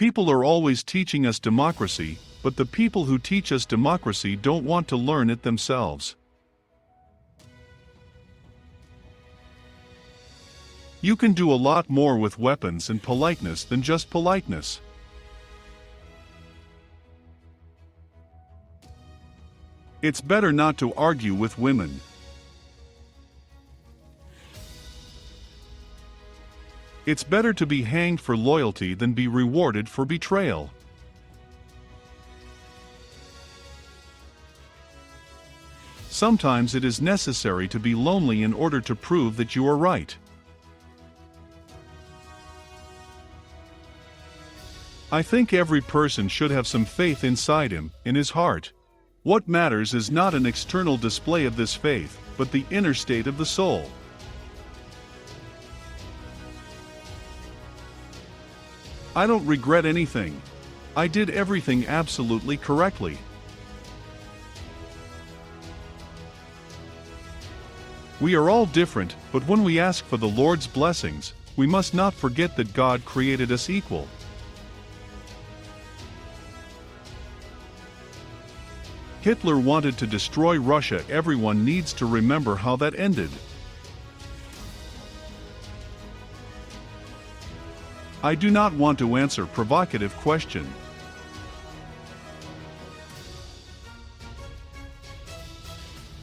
People are always teaching us democracy, but the people who teach us democracy don't want to learn it themselves. You can do a lot more with weapons and politeness than just politeness. It's better not to argue with women. It's better to be hanged for loyalty than be rewarded for betrayal. Sometimes it is necessary to be lonely in order to prove that you are right. I think every person should have some faith inside him, in his heart. What matters is not an external display of this faith, but the inner state of the soul. I don't regret anything. I did everything absolutely correctly. We are all different, but when we ask for the Lord's blessings, we must not forget that God created us equal. Hitler wanted to destroy Russia. Everyone needs to remember how that ended. I do not want to answer provocative question.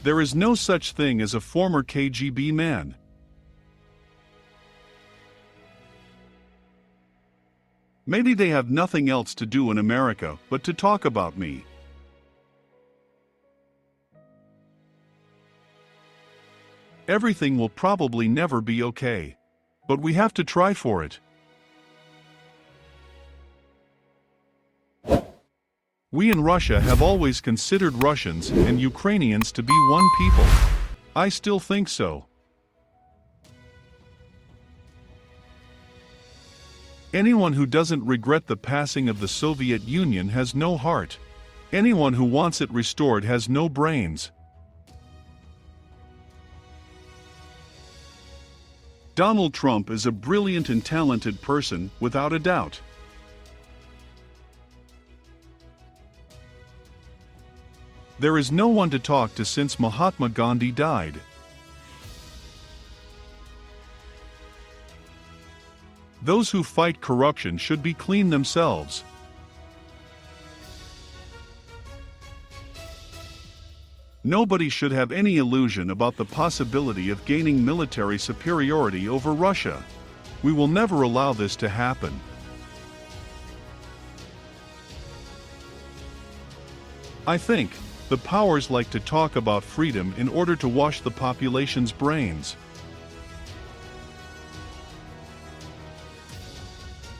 There is no such thing as a former KGB man. Maybe they have nothing else to do in America but to talk about me. Everything will probably never be okay. But we have to try for it. We in Russia have always considered Russians and Ukrainians to be one people. I still think so. Anyone who doesn't regret the passing of the Soviet Union has no heart. Anyone who wants it restored has no brains. Donald Trump is a brilliant and talented person, without a doubt. There is no one to talk to since Mahatma Gandhi died. Those who fight corruption should be clean themselves. Nobody should have any illusion about the possibility of gaining military superiority over Russia. We will never allow this to happen. I think the powers like to talk about freedom in order to wash the population's brains.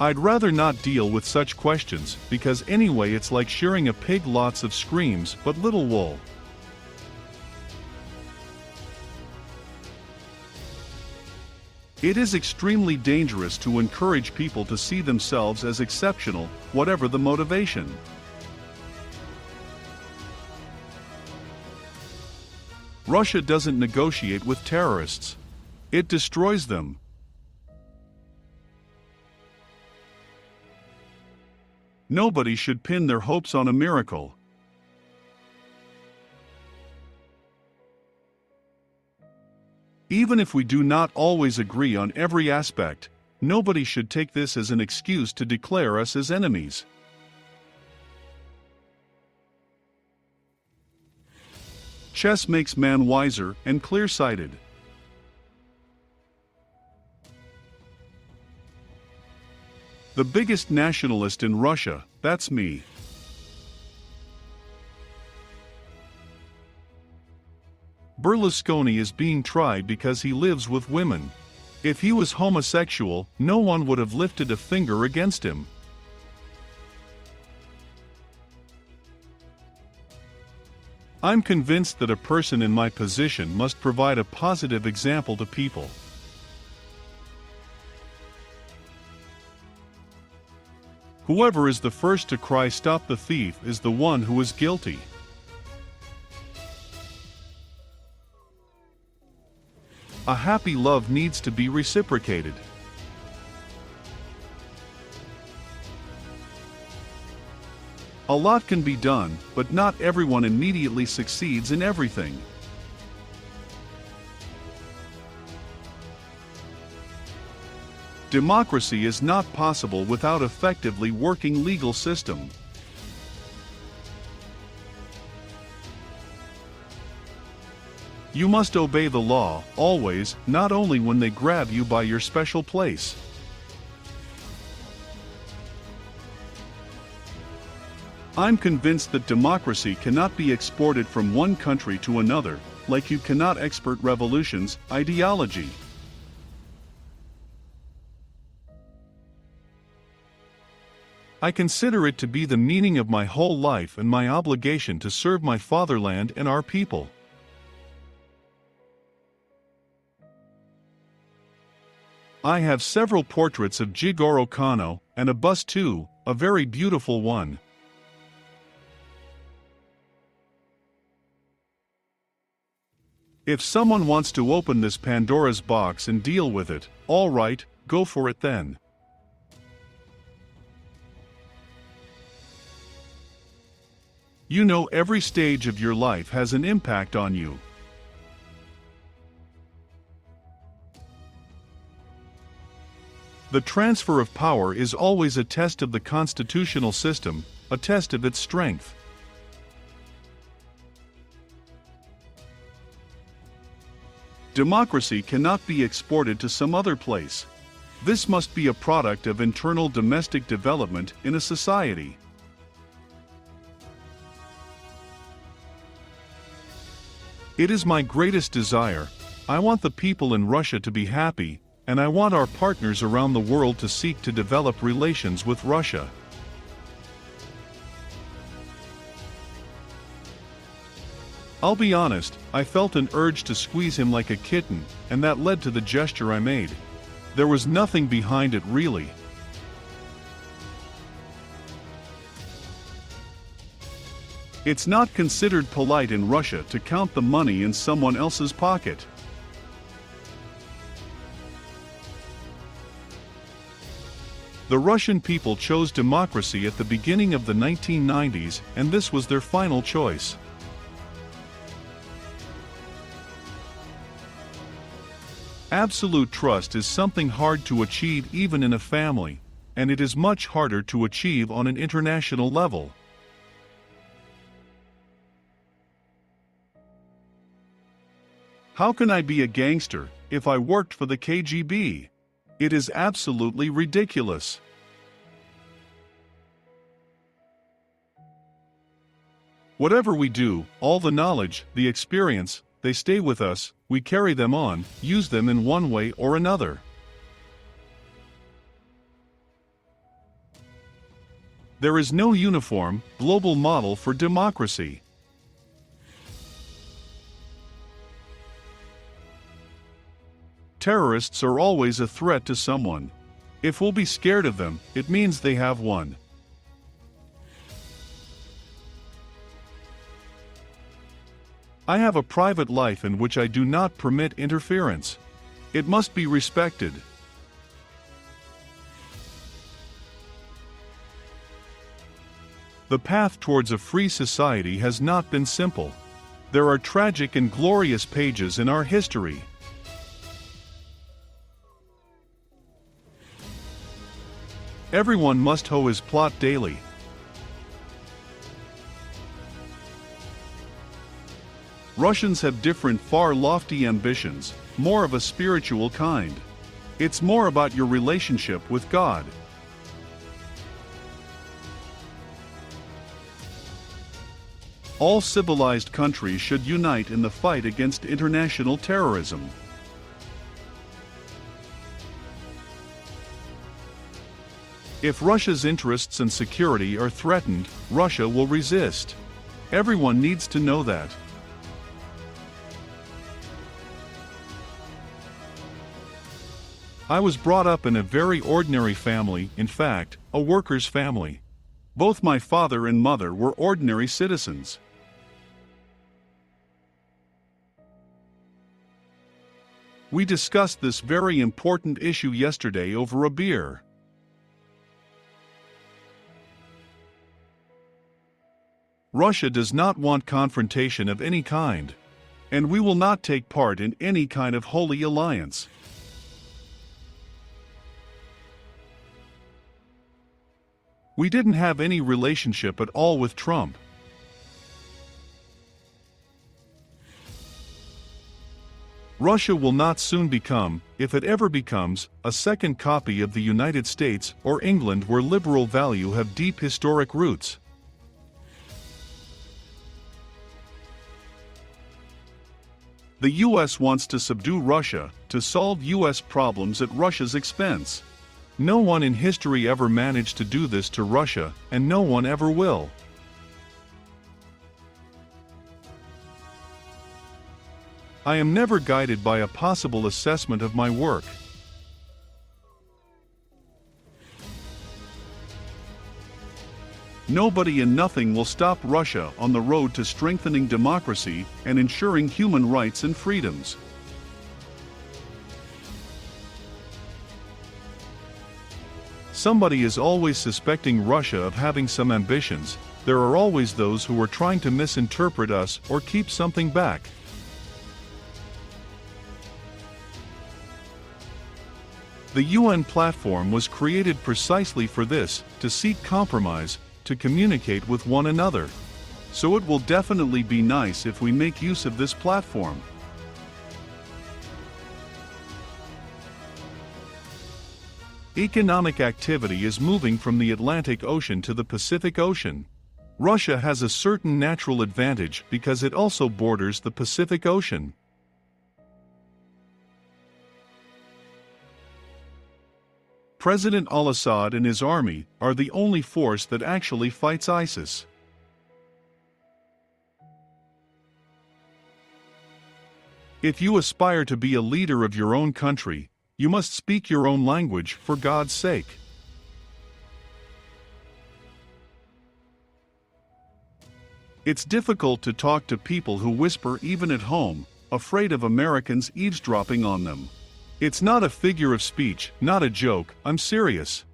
I'd rather not deal with such questions, because anyway it's like shearing a pig, lots of screams but little wool. It is extremely dangerous to encourage people to see themselves as exceptional, whatever the motivation. Russia doesn't negotiate with terrorists. It destroys them. Nobody should pin their hopes on a miracle. Even if we do not always agree on every aspect, nobody should take this as an excuse to declare us as enemies. Chess makes man wiser and clear-sighted. The biggest nationalist in Russia, that's me. Berlusconi is being tried because he lives with women. If he was homosexual, no one would have lifted a finger against him. I'm convinced that a person in my position must provide a positive example to people. Whoever is the first to cry "Stop the thief" is the one who is guilty. A happy love needs to be reciprocated. A lot can be done, but not everyone immediately succeeds in everything. Democracy is not possible without effectively working legal system. You must obey the law, always, not only when they grab you by your special place. I'm convinced that democracy cannot be exported from one country to another, like you cannot export revolutions, ideology. I consider it to be the meaning of my whole life and my obligation to serve my fatherland and our people. I have several portraits of Jigoro Kano, and a bust too, a very beautiful one. If someone wants to open this Pandora's box and deal with it, all right, go for it then. You know, every stage of your life has an impact on you. The transfer of power is always a test of the constitutional system, a test of its strength. Democracy cannot be exported to some other place. This must be a product of internal domestic development in a society. It is my greatest desire. I want the people in Russia to be happy, and I want our partners around the world to seek to develop relations with Russia. I'll be honest, I felt an urge to squeeze him like a kitten, and that led to the gesture I made. There was nothing behind it really. It's not considered polite in Russia to count the money in someone else's pocket. The Russian people chose democracy at the beginning of the 1990s, and this was their final choice. Absolute trust is something hard to achieve even in a family, and it is much harder to achieve on an international level. How can I be a gangster if I worked for the KGB? It is absolutely ridiculous. Whatever we do, all the knowledge, the experience, they stay with us, we carry them on, use them in one way or another. There is no uniform, global model for democracy. Terrorists are always a threat to someone. If we'll be scared of them, it means they have won. I have a private life in which I do not permit interference. It must be respected. The path towards a free society has not been simple. There are tragic and glorious pages in our history. Everyone must hoe his plot daily. Russians have different far lofty ambitions, more of a spiritual kind. It's more about your relationship with God. All civilized countries should unite in the fight against international terrorism. If Russia's interests and security are threatened, Russia will resist. Everyone needs to know that. I was brought up in a very ordinary family, in fact, a worker's family. Both my father and mother were ordinary citizens. We discussed this very important issue yesterday over a beer. Russia does not want confrontation of any kind. And we will not take part in any kind of holy alliance. We didn't have any relationship at all with Trump. Russia will not soon become, if it ever becomes, a second copy of the United States or England where liberal values have deep historic roots. The US wants to subdue Russia, to solve US problems at Russia's expense. No one in history ever managed to do this to Russia, and no one ever will. I am never guided by a possible assessment of my work. Nobody and nothing will stop Russia on the road to strengthening democracy and ensuring human rights and freedoms. Somebody is always suspecting Russia of having some ambitions. There are always those who are trying to misinterpret us or keep something back. The UN platform was created precisely for this, to seek compromise, to communicate with one another. So it will definitely be nice if we make use of this platform. Economic activity is moving from the Atlantic Ocean to the Pacific Ocean. Russia has a certain natural advantage because it also borders the Pacific Ocean. President al-Assad and his army are the only force that actually fights ISIS. If you aspire to be a leader of your own country, you must speak your own language for God's sake. It's difficult to talk to people who whisper even at home, afraid of Americans eavesdropping on them. It's not a figure of speech, not a joke, I'm serious.